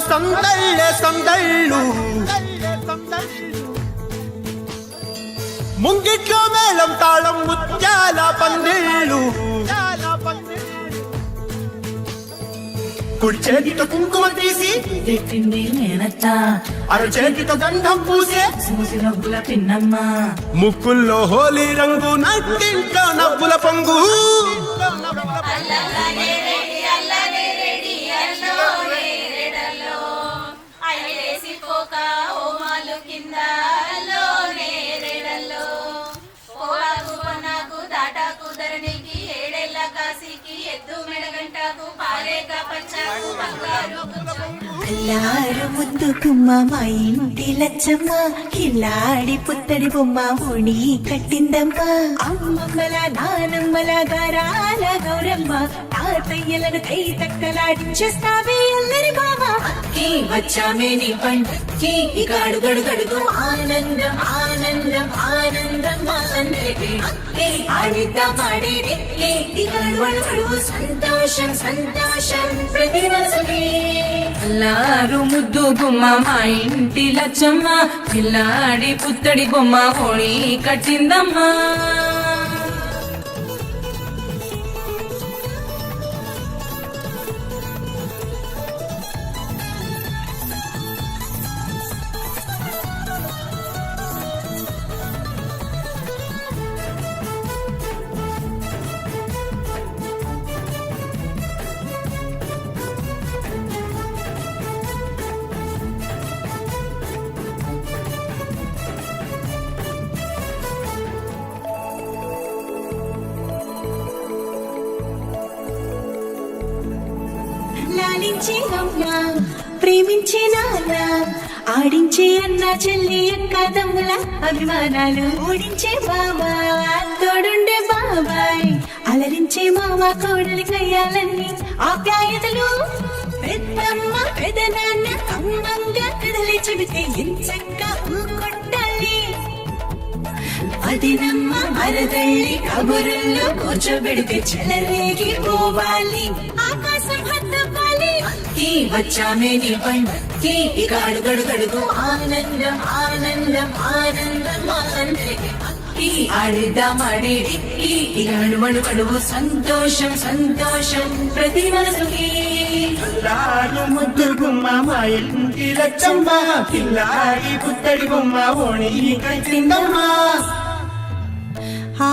సందళ్ళే సందళ్ళు ముంగిట్లో మేళం తాళం ముత్యాల పందిళ్ళు కుడి చేతితో కుంకుమ తీసి పెట్టింది నేనత్త అర చేతితో గంధం పూసే మూసి నవ్వుల పిన్నమ్మ ముక్కుల్లో హోలీ రంగు నట్టింట్లో నవ్వుల పొంగు అల్లారు ముద్దు గుమ్మ మా ఇంటి లచ్చమ్మ కిల్లాడి పుత్తడి బొమ్మ ఓణి కట్టిందమ్మా అమ్మమ్మల నానమ్మల గారాల గౌరమ్మ తాతయ్యలను కై తక్కలాడించేస్తావే అల్లరి బాబా వచ్చామే నీ పండుకి ఇకాడు గడుగడుగు ఆనందం ఆనందం ఆనందం మా అందరికీ ఆడిద్దాం ఆడేది ఇకాడు సంతోషం సంతోషం ప్రతి మనసుకి అల్లారు ముద్దు బొమ్మ మా ఇంటి లచ్చమ్మ పిల్లాడి పుత్తడి బొమ్మ ఓణి కట్టిందమ్మా లాలించే అమ్మ ప్రేమించే నాన్న ఆడించే అన్న చెల్లి అక్క తమ్ముల అభిమానాలు ఓడించే బాబా తోడుండే బాబాయ్ అలరించే మామ కోడలి కయ్యాలన్నీ ఆప్యాయతలు పెద్దమ్మ పెదనాన్న అమ్మంగా కదలి చెబితే ఎంచక్క కొట్టాలి అదినమ్మ మరదళ్ళి కబురుల్లో కూర్చోబెడితే చెలరేగి పోవాలి ఆకాశం హద్దపాలి వచ్చామే నీ పండుకి ఇకాడు గడుగడుగు ఆనందం ఆనందం ఆనందం అందరికీ ఆడిద్దాం ఆడేది ఇకాడు మడుగడుగు సంతోషం సంతోషం ప్రతి మనసుకి అల్లారు ముద్దు గుమ్మ మా ఇంటి లచ్చమ్మ కిల్లాడి పుత్తడి బొమ్మ ఓణి కట్టిందమ్మా ఆ